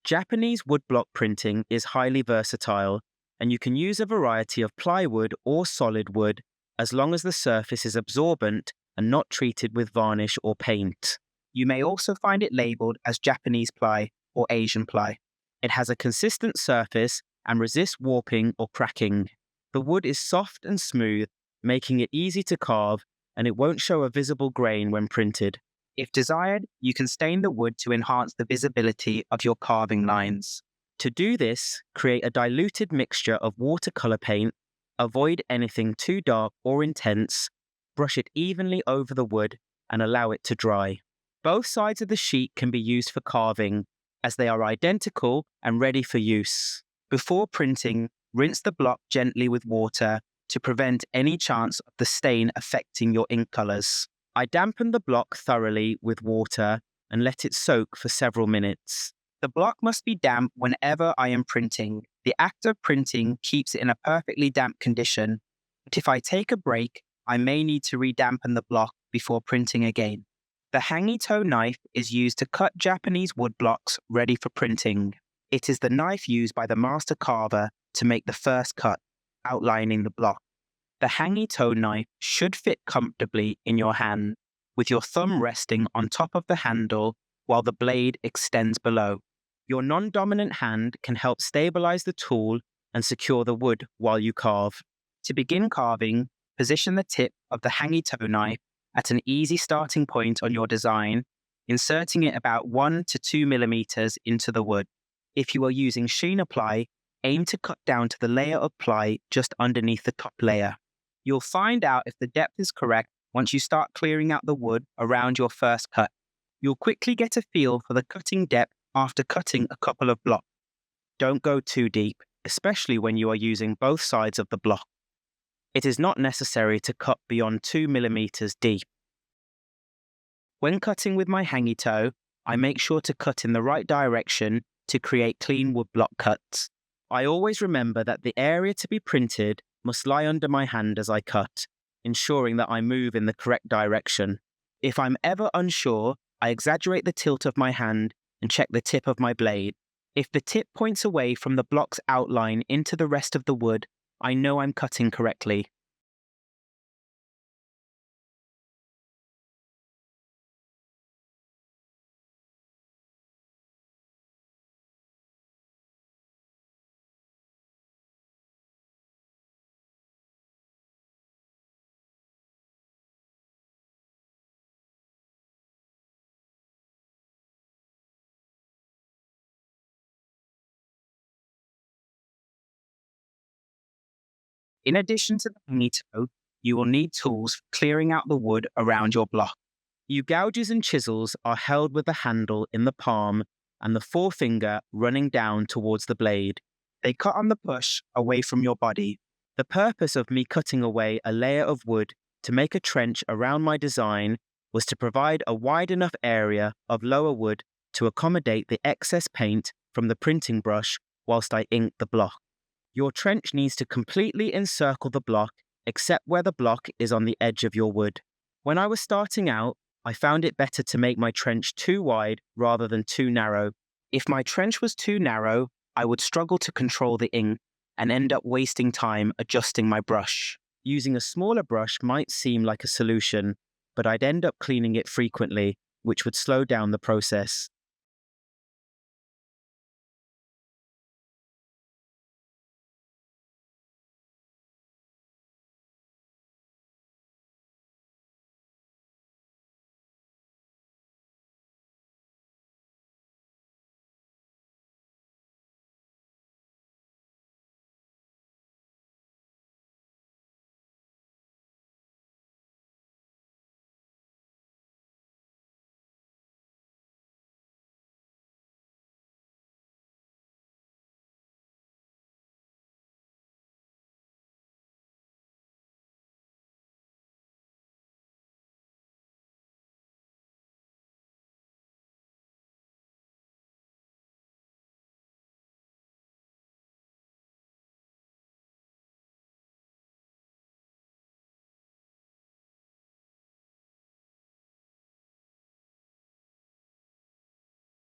Japanese woodblock printing is highly versatile, and you can use a variety of plywood or solid wood as long as the surface is absorbent and not treated with varnish or paint. You may also find it labelled as Japanese ply or Asian ply. It has a consistent surface and resists warping or cracking. The wood is soft and smooth, making it easy to carve, and it won't show a visible grain when printed. If desired, you can stain the wood to enhance the visibility of your carving lines. To do this, create a diluted mixture of watercolour paint, avoid anything too dark or intense, brush it evenly over the wood, and allow it to dry. Both sides of the sheet can be used for carving, as they are identical and ready for use. Before printing, rinse the block gently with water to prevent any chance of the stain affecting your ink colours. I dampen the block thoroughly with water and let it soak for several minutes. The block must be damp whenever I am printing. The act of printing keeps it in a perfectly damp condition, but if I take a break, I may need to redampen the block before printing again. The Hangi-to knife is used to cut Japanese wood blocks ready for printing. It is the knife used by the master carver to make the first cut, outlining the block. The Hangi-to knife should fit comfortably in your hand, with your thumb resting on top of the handle while the blade extends below. Your non-dominant hand can help stabilize the tool and secure the wood while you carve. To begin carving, position the tip of the Hangi-to knife at an easy starting point on your design, inserting it about 1 to 2 millimeters into the wood. If you are using sheena ply, aim to cut down to the layer of ply just underneath the top layer. You'll find out if the depth is correct once you start clearing out the wood around your first cut. You'll quickly get a feel for the cutting depth after cutting a couple of blocks. Don't go too deep, especially when you are using both sides of the block. It is not necessary to cut beyond 2 millimeters deep. When cutting with my Hangi-to, I make sure to cut in the right direction to create clean woodblock cuts. I always remember that the area to be printed must lie under my hand as I cut, ensuring that I move in the correct direction. If I'm ever unsure, I exaggerate the tilt of my hand and check the tip of my blade. If the tip points away from the block's outline into the rest of the wood, I know I'm cutting correctly. In addition to the Hangi-to, you will need tools for clearing out the wood around your block. Your gouges and chisels are held with the handle in the palm and the forefinger running down towards the blade. They cut on the push away from your body. The purpose of me cutting away a layer of wood to make a trench around my design was to provide a wide enough area of lower wood to accommodate the excess paint from the printing brush whilst I ink the block. Your trench needs to completely encircle the block, except where the block is on the edge of your wood. When I was starting out, I found it better to make my trench too wide rather than too narrow. If my trench was too narrow, I would struggle to control the ink and end up wasting time adjusting my brush. Using a smaller brush might seem like a solution, but I'd end up cleaning it frequently, which would slow down the process.